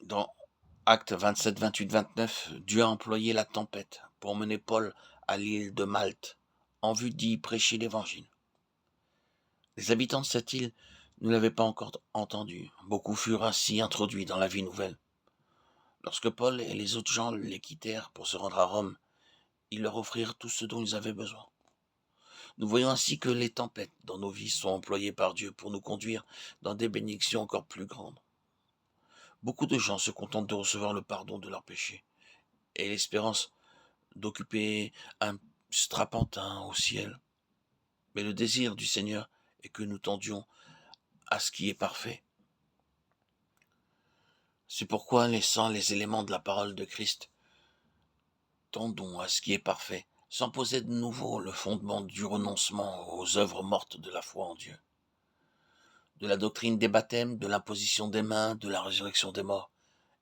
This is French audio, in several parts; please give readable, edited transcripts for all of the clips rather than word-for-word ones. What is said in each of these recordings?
Dans Actes 27, 28, 29, Dieu a employé la tempête pour mener Paul à l'île de Malte, en vue d'y prêcher l'Évangile. Les habitants de cette île ne l'avaient pas encore entendu. Beaucoup furent ainsi introduits dans la vie nouvelle. Lorsque Paul et les autres gens les quittèrent pour se rendre à Rome, ils leur offrirent tout ce dont ils avaient besoin. Nous voyons ainsi que les tempêtes dans nos vies sont employées par Dieu pour nous conduire dans des bénédictions encore plus grandes. Beaucoup de gens se contentent de recevoir le pardon de leurs péchés et l'espérance d'occuper un strapontin au ciel. Mais le désir du Seigneur est que nous tendions à ce qui est parfait. C'est pourquoi, laissant les éléments de la parole de Christ, tendons à ce qui est parfait, sans poser de nouveau le fondement du renoncement aux œuvres mortes de la foi en Dieu, de la doctrine des baptêmes, de l'imposition des mains, de la résurrection des morts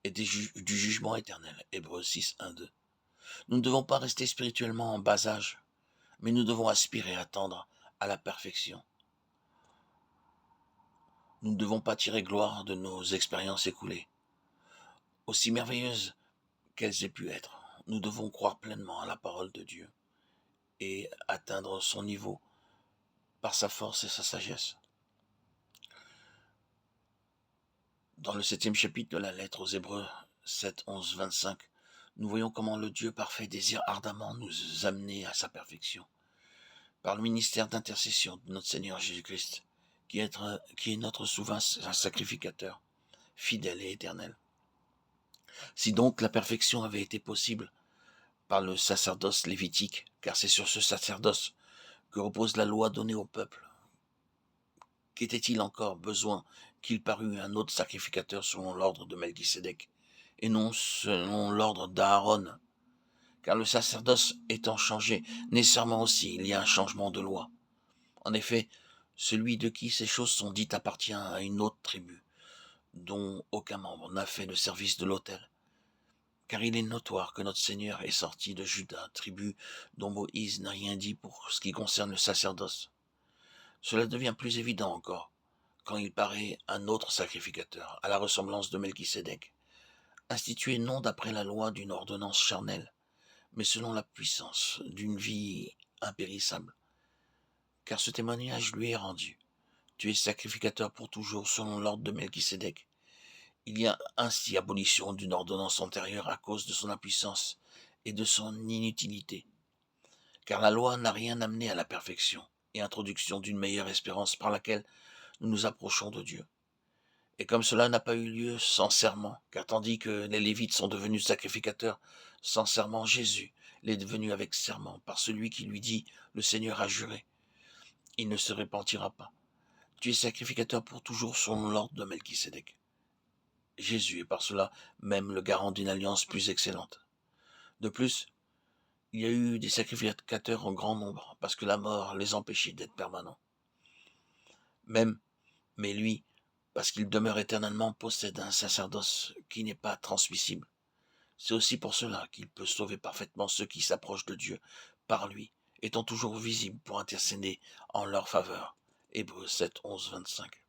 et du jugement éternel. Hébreux 6, 1, 2. Nous ne devons pas rester spirituellement en bas âge, mais nous devons aspirer à tendre à la perfection. Nous ne devons pas tirer gloire de nos expériences écoulées, aussi merveilleuses qu'elles aient pu être. Nous devons croire pleinement à la parole de Dieu et atteindre son niveau par sa force et sa sagesse. Dans le 7e chapitre de la lettre aux Hébreux 7, 11, 25, nous voyons comment le Dieu parfait désire ardemment nous amener à sa perfection par le ministère d'intercession de notre Seigneur Jésus-Christ, qui est notre souverain sacrificateur, fidèle et éternel. Si donc la perfection avait été possible par le sacerdoce lévitique, car c'est sur ce sacerdoce que repose la loi donnée au peuple, qu'était-il encore besoin qu'il parût un autre sacrificateur selon l'ordre de Melchisédek, et non selon l'ordre d'Aaron, car le sacerdoce étant changé, nécessairement aussi il y a un changement de loi. En effet, celui de qui ces choses sont dites appartient à une autre tribu, dont aucun membre n'a fait le service de l'autel. Car il est notoire que notre Seigneur est sorti de Juda, tribu dont Moïse n'a rien dit pour ce qui concerne le sacerdoce. Cela devient plus évident encore quand il paraît un autre sacrificateur, à la ressemblance de Melchisédek, institué non d'après la loi d'une ordonnance charnelle, mais selon la puissance d'une vie impérissable. Car ce témoignage lui est rendu. Tu es sacrificateur pour toujours selon l'ordre de Melchisédek. Il y a ainsi abolition d'une ordonnance antérieure à cause de son impuissance et de son inutilité. Car la loi n'a rien amené à la perfection et introduction d'une meilleure espérance par laquelle nous nous approchons de Dieu. Et comme cela n'a pas eu lieu sans serment, car tandis que les Lévites sont devenus sacrificateurs sans serment, Jésus l'est devenu avec serment par celui qui lui dit « Le Seigneur a juré, il ne se repentira pas ». Tu es sacrificateur pour toujours selon l'ordre de Melchisédek. Jésus est par cela même le garant d'une alliance plus excellente. De plus, il y a eu des sacrificateurs en grand nombre, parce que la mort les empêchait d'être permanents. Mais lui, parce qu'il demeure éternellement, possède un sacerdoce qui n'est pas transmissible. C'est aussi pour cela qu'il peut sauver parfaitement ceux qui s'approchent de Dieu par lui, étant toujours visible pour intercéder en leur faveur. Hébreux 7, 11, 25.